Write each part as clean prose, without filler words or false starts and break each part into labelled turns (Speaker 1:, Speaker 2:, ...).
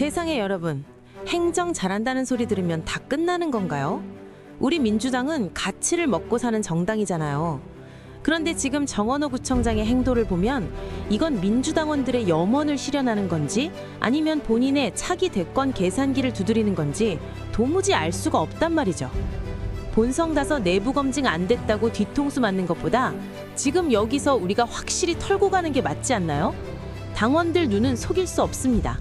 Speaker 1: 세상에 여러분, 행정 잘한다는 소리 들으면 다 끝나는 건가요? 우리 민주당은 가치를 먹고 사는 정당이잖아요. 그런데 지금 정원호 구청장의 행도를 보면 이건 민주당원들의 염원을 실현하는 건지 아니면 본인의 차기 대권 계산기를 두드리는 건지 도무지 알 수가 없단 말이죠. 본성 가서 내부 검증 안 됐다고 뒤통수 맞는 것보다 지금 여기서 우리가 확실히 털고 가는 게 맞지 않나요? 당원들 눈은 속일 수 없습니다.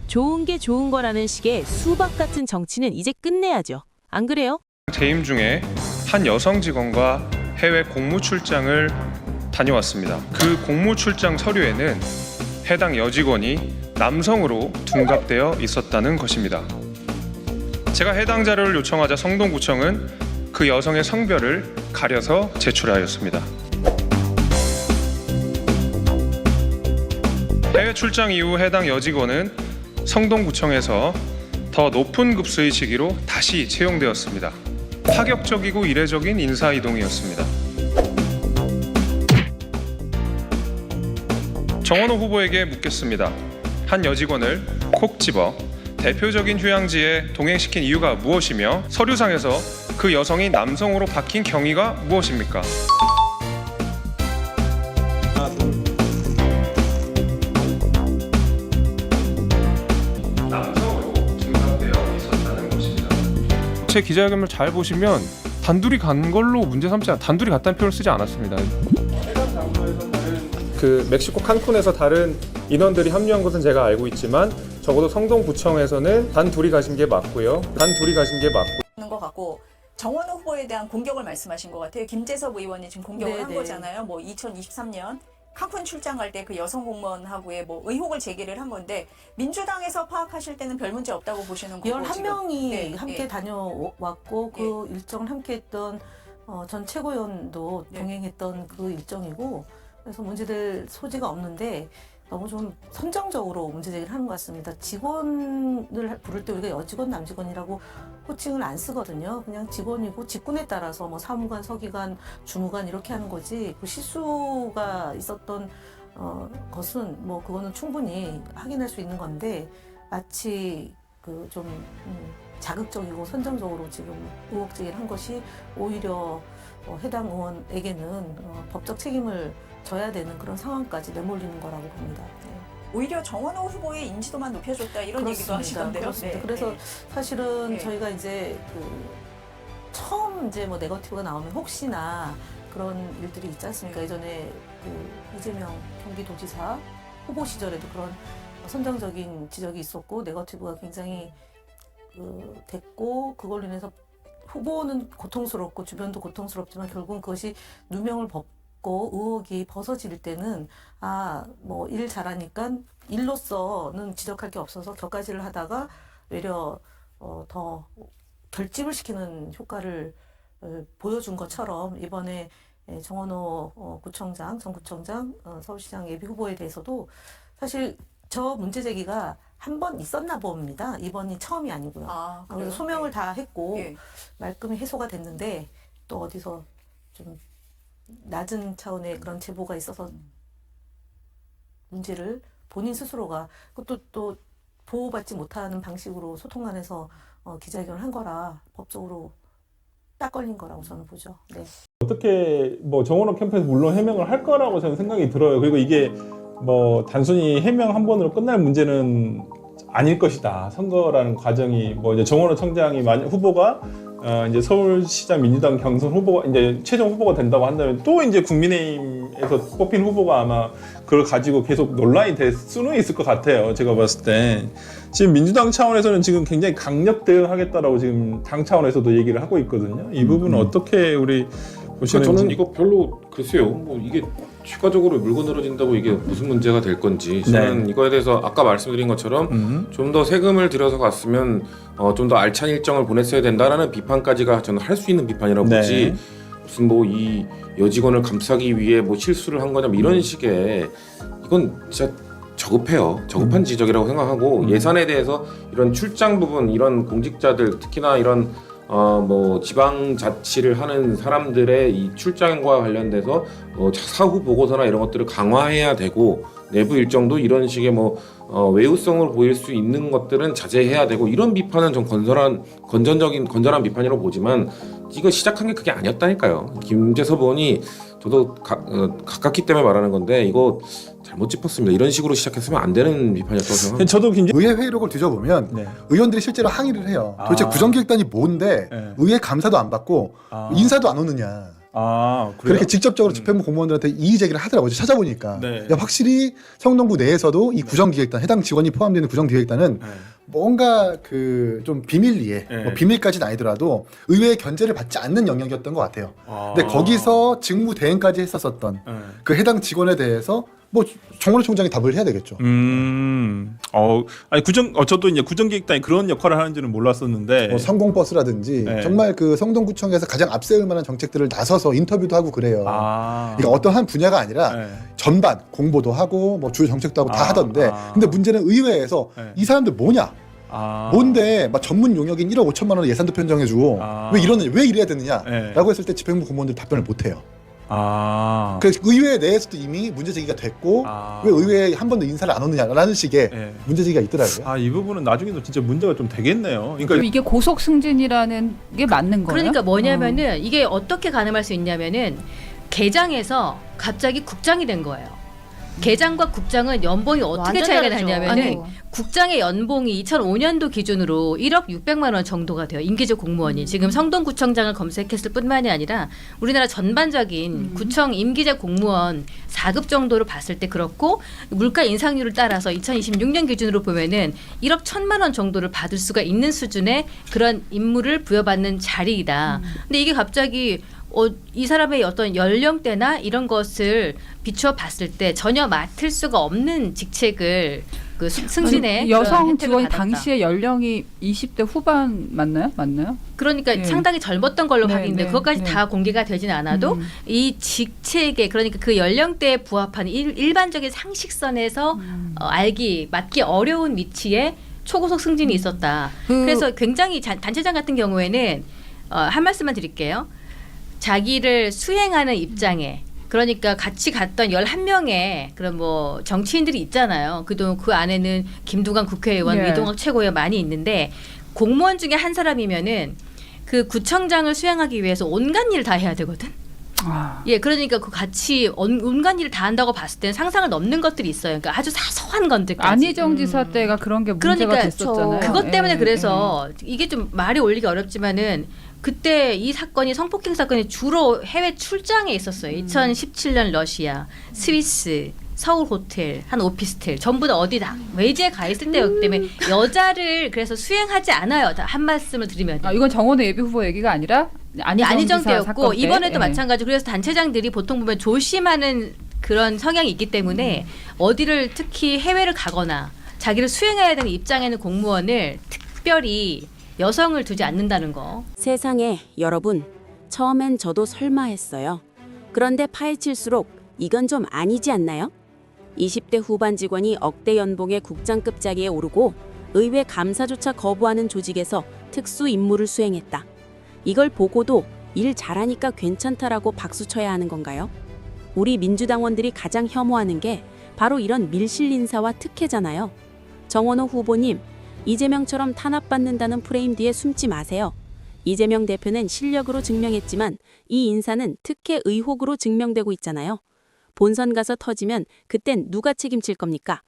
Speaker 1: 좋은 게 좋은 거라는 식의 수박 같은 정치는 이제 끝내야죠. 안 그래요?
Speaker 2: 재임 중에 한 여성 직원과 해외 공무 출장을 다녀왔습니다. 그 공무 출장 서류에는 해당 여직원이 남성으로 둔갑되어 있었다는 것입니다. 제가 해당 자료를 요청하자 성동구청은 그 여성의 성별을 가려서 제출하였습니다. 해외 출장 이후 해당 여직원은 성동구청에서 더 높은 급수의 직위로 다시 채용되었습니다. 파격적이고 이례적인 인사 이동이었습니다. 정원호 후보에게 묻겠습니다. 한 여직원을 콕 집어 대표적인 휴양지에 동행시킨 이유가 무엇이며 서류상에서 그 여성이 남성으로 바뀐 경위가 무엇입니까? 남성으로 둔갑되어 있었다는 것입니다. 제 기자회견을 잘 보시면 단둘이 간 걸로 문제 삼지 않, 단둘이 갔다는 표현을 쓰지 않았습니다. 해당 장소에서는 그 멕시코 칸쿤에서 다른 인원들이 합류한 것은 제가 알고 있지만 적어도 성동구청에서는 단 둘이 가신 게 맞고요. 것
Speaker 3: 같고 정원호 후보에 대한 공격을 말씀하신 것 같아요. 김재섭 의원이 지금 공격을
Speaker 4: 네네.
Speaker 3: 한 거잖아요. 뭐 2023년 칸쿤 출장 갈 때 그 여성 공무원하고의 뭐 의혹을 제기를 한 건데 민주당에서 파악하실 때는 별 문제 없다고 보시는 거고
Speaker 4: 11명이
Speaker 3: 네,
Speaker 4: 함께
Speaker 3: 네.
Speaker 4: 다녀왔고 그 일정을 함께 했던 전 최고위원도
Speaker 3: 네.
Speaker 4: 동행했던 그 일정이고 그래서 문제될 소지가 없는데 너무 좀 선정적으로 문제 제기를 하는 것 같습니다. 직원을 부를 때 우리가 여직원, 남직원이라고 호칭을 안 쓰거든요. 그냥 직원이고 직군에 따라서 뭐 사무관, 서기관, 주무관 이렇게 하는 거지 그 실수가 있었던 것은 뭐 그거는 충분히 확인할 수 있는 건데 마치 그 좀 자극적이고 선정적으로 지금 의혹 제기를 한 것이 오히려 해당 의원에게는 법적 책임을 져야 되는 그런 상황까지 내몰리는 거라고 봅니다. 네.
Speaker 3: 오히려 정원호 후보의 인지도만 높여줬다 이런 얘기도 하시던데요.
Speaker 4: 그렇습니다.
Speaker 3: 네,
Speaker 4: 그래서
Speaker 3: 네.
Speaker 4: 사실은
Speaker 3: 네.
Speaker 4: 저희가 이제 처음 이제 뭐 네거티브가 나오면 혹시나 그런 일들이 있지 않습니까?
Speaker 3: 네.
Speaker 4: 예전에 그 이재명 경기도지사 후보 시절에도 그런 선정적인 지적이 있었고 네거티브가 굉장히 됐고 그걸로 인해서 후보는 고통스럽고 주변도 고통스럽지만 결국은 그것이 누명을 벗고 의혹이 벗어질 때는 뭐 일 잘하니까 일로서는 지적할 게 없어서 격가지를 하다가 외려 더 결집을 시키는 효과를 보여준 것처럼 이번에 정원호 구청장, 전 구청장, 서울시장 예비 후보에 대해서도 사실 저 문제 제기가 한 번 있었나 봅니다. 이번이 처음이 아니고요.
Speaker 3: 그래요?
Speaker 4: 그래서 소명을 다 했고
Speaker 3: 예.
Speaker 4: 말끔히 해소가 됐는데 또 어디서 좀 낮은 차원의 그런 제보가 있어서 문제를 본인 스스로가 그것도 또 보호받지 못하는 방식으로 소통관에서 기자회견을 한 거라 법적으로 딱 걸린 거라고 저는 보죠. 네.
Speaker 5: 어떻게 뭐 정원호 캠프에서 물론 해명을 할 거라고 저는 생각이 들어요. 그리고 이게 뭐 단순히 해명 한 번으로 끝날 문제는 아닐 것이다. 선거라는 과정이 뭐 이제 정원호 청장이 후보가 이제 서울시장 민주당 경선 후보가 이제 최종 후보가 된다고 한다면 또 이제 국민의힘에서 뽑힌 후보가 아마 그걸 가지고 계속 논란이 될 수는 있을 것 같아요. 제가 봤을 때 지금 민주당 차원에서는 지금 굉장히 강력 대응하겠다라고 지금 당 차원에서도 얘기를 하고 있거든요. 이 부분은 어떻게 우리 보시는지?
Speaker 6: 저는 이거 별로 글쎄요. 뭐 이게 추가적으로 물고 늘어진다고 이게 무슨 문제가 될 건지 저는 이거에 대해서 아까 말씀드린 것처럼 좀 더 세금을 들여서 갔으면 좀 더 알찬 일정을 보냈어야 된다라는 비판까지가 저는 할 수 있는 비판이라고 보지 무슨 뭐 이 여직원을 감싸기 위해 뭐 실수를 한 거냐 뭐 이런 식의 이건 진짜 저급해요. 저급한 지적이라고 생각하고 예산에 대해서 이런 출장 부분 이런 공직자들 특히나 이런 뭐 지방자치를 하는 사람들의 이 출장과 관련돼서 사후 보고서나 이런 것들을 강화해야 되고 내부 일정도 이런 식의 뭐 외유성을 보일 수 있는 것들은 자제해야 되고 이런 비판은 좀 건전한 비판이라고 보지만 이거 시작한 게 그게 아니었다니까요. 김재섭 의원이 저도 가깝기 때문에 말하는 건데 이거 잘못 짚었습니다. 이런 식으로 시작했으면 안 되는 비판이었다고 생각합니다.
Speaker 5: 저도 김재
Speaker 7: 의회 회의록을 뒤져보면
Speaker 5: 네.
Speaker 7: 의원들이 실제로 항의를 해요. 도대체
Speaker 5: 아.
Speaker 7: 구정기획단이 뭔데
Speaker 5: 네.
Speaker 7: 의회 감사도 안 받고
Speaker 5: 아.
Speaker 7: 인사도 안 오느냐.
Speaker 5: 그래요?
Speaker 7: 그렇게 직접적으로 집행부 공무원들한테 이의 제기를 하더라고요. 찾아보니까
Speaker 5: 네.
Speaker 7: 야, 확실히 성동구 내에서도 이 구정기획단 해당 직원이 포함되는 구정기획단은
Speaker 5: 네.
Speaker 7: 뭔가 그 좀 비밀리에
Speaker 5: 네.
Speaker 7: 뭐 비밀까지는 아니더라도 의회의 견제를 받지 않는 영역이었던 것 같아요. 근데 거기서 직무 대행까지 했었던
Speaker 5: 네.
Speaker 7: 그 해당 직원에 대해서 뭐 정원호 총장이 답을 해야 되겠죠.
Speaker 5: 아니 저도 이제 구정기획단이 그런 역할을 하는지는 몰랐었는데.
Speaker 7: 뭐 상공버스라든지
Speaker 5: 네.
Speaker 7: 정말 그 성동구청에서 가장 앞세울 만한 정책들을 나서서 인터뷰도 하고 그래요. 그러니까 어떤 한 분야가 아니라
Speaker 5: 네.
Speaker 7: 전반 공보도 하고 뭐 주요 정책도 하고 다 하던데
Speaker 5: 아.
Speaker 7: 근데 문제는 의회에서
Speaker 5: 네.
Speaker 7: 이 사람들 뭐냐? 뭔데 막 전문 용역인 1억 5천만 원 예산도 편성해주고 왜 이래야 되느냐?
Speaker 5: 네.
Speaker 7: 라고 했을 때 집행부 공무원들 답변을 못해요.
Speaker 5: 아.
Speaker 7: 그래서 의회 내에서도 이미 문제 제기가 됐고 왜 의회에 한 번도 인사를 안 오느냐라는 식의
Speaker 5: 네.
Speaker 7: 문제 제기가 있더라고요.
Speaker 5: 이 부분은 나중에도 진짜 문제가 좀 되겠네요.
Speaker 8: 그럼
Speaker 5: 그러니까
Speaker 8: 이게 고속 승진이라는 게 맞는 거예요?
Speaker 9: 그러니까 뭐냐면은 이게 어떻게 가늠할 수 있냐면은 계장에서 갑자기 국장이 된 거예요. 계장과 국장은 연봉이 어떻게
Speaker 10: 완전
Speaker 9: 차이가
Speaker 10: 다르죠.
Speaker 9: 나냐면은
Speaker 10: 아니,
Speaker 9: 국장의 연봉이 2005년도 기준으로 1억 600만 원 정도가 돼요. 임기직 공무원이. 지금 성동구청장을 검색했을 뿐만이 아니라 우리나라 전반적인 구청 임기직 공무원 4급 정도로 봤을 때 그렇고 물가 인상률을 따라서 2026년 기준으로 보면은 1억 1천만 원 정도를 받을 수가 있는 수준의 그런 임무를 부여받는 자리이다. 근데 이게 갑자기 이 사람의 어떤 연령대나 이런 것을 비추어 봤을 때 전혀 맡을 수가 없는 직책을 그 승진에
Speaker 8: 아니, 여성
Speaker 9: 그런 혜택을
Speaker 8: 직원이
Speaker 9: 받았다.
Speaker 8: 당시에 연령이 20대 후반 맞나요?
Speaker 9: 그러니까
Speaker 8: 네.
Speaker 9: 상당히 젊었던 걸로
Speaker 8: 네,
Speaker 9: 확인돼.
Speaker 8: 네,
Speaker 9: 그것까지
Speaker 8: 네.
Speaker 9: 다 공개가 되진 않아도 이 직책에 그러니까 그 연령대에 부합하는 일반적인 상식선에서 맞기 어려운 위치에 초고속 승진이 있었다. 그래서 굉장히 단체장 같은 경우에는 한 말씀만 드릴게요. 자기를 수행하는 입장에 그러니까 같이 갔던 11명의 그런 뭐 정치인들이 있잖아요. 그동안 그 안에는 김두관 국회의원,
Speaker 8: 예.
Speaker 9: 이동학 최고위원 많이 있는데 공무원 중에 한 사람이면은 그 구청장을 수행하기 위해서 온갖 일을 다 해야 되거든. 예, 그러니까 그 같이 온갖 일을 다 한다고 봤을 때는 상상을 넘는 것들이 있어요. 그러니까 아주 사소한 것들까지.
Speaker 8: 안희정 지사 때가 그런 게 문제가
Speaker 9: 그러니까
Speaker 8: 됐었잖아요.
Speaker 9: 그것 때문에
Speaker 8: 예,
Speaker 9: 그래서 이게 좀 말이 올리기 어렵지만은 그때 이 사건이 성폭행 사건이 주로 해외 출장에 있었어요. 2017년 러시아, 스위스, 서울 호텔, 한 오피스텔 전부 다 어디 다 외지에 가 있을 때였기 때문에 여자를 그래서 수행하지 않아요. 한 말씀을 드리면.
Speaker 8: 이건 정원의 예비 후보 얘기가 아니라
Speaker 9: 안희정
Speaker 8: 지사
Speaker 9: 때였고
Speaker 8: 사건 때?
Speaker 9: 이번에도
Speaker 8: 예.
Speaker 9: 마찬가지로 그래서 단체장들이 보통 보면 조심하는 그런 성향이 있기 때문에 어디를 특히 해외를 가거나 자기를 수행해야 되는 입장에 있는 공무원을 특별히 여성을 두지 않는다는 거.
Speaker 10: 세상에 여러분, 처음엔 저도 설마 했어요. 그런데 파헤칠수록 이건 좀 아니지 않나요? 20대 후반 직원이 억대 연봉의 국장급 자리에 오르고 의회 감사조차 거부하는 조직에서 특수 임무를 수행했다. 이걸 보고도 일 잘하니까 괜찮다라고 박수 쳐야 하는 건가요? 우리 민주당원들이 가장 혐오하는 게 바로 이런 밀실 인사와 특혜잖아요. 정원호 후보님, 이재명처럼 탄압받는다는 프레임 뒤에 숨지 마세요. 이재명 대표는 실력으로 증명했지만 이 인사는 특혜 의혹으로 증명되고 있잖아요. 본선 가서 터지면 그땐 누가 책임질 겁니까?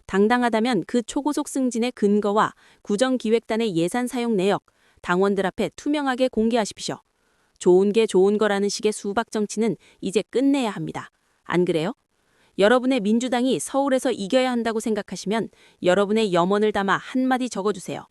Speaker 10: 당당하다면 그 초고속 승진의 근거와 구정기획단의 예산 사용 내역, 당원들 앞에 투명하게 공개하십시오. 좋은 게 좋은 거라는 식의 수박 정치는 이제 끝내야 합니다. 안 그래요? 여러분의 민주당이 서울에서 이겨야 한다고 생각하시면 여러분의 염원을 담아 한마디 적어주세요.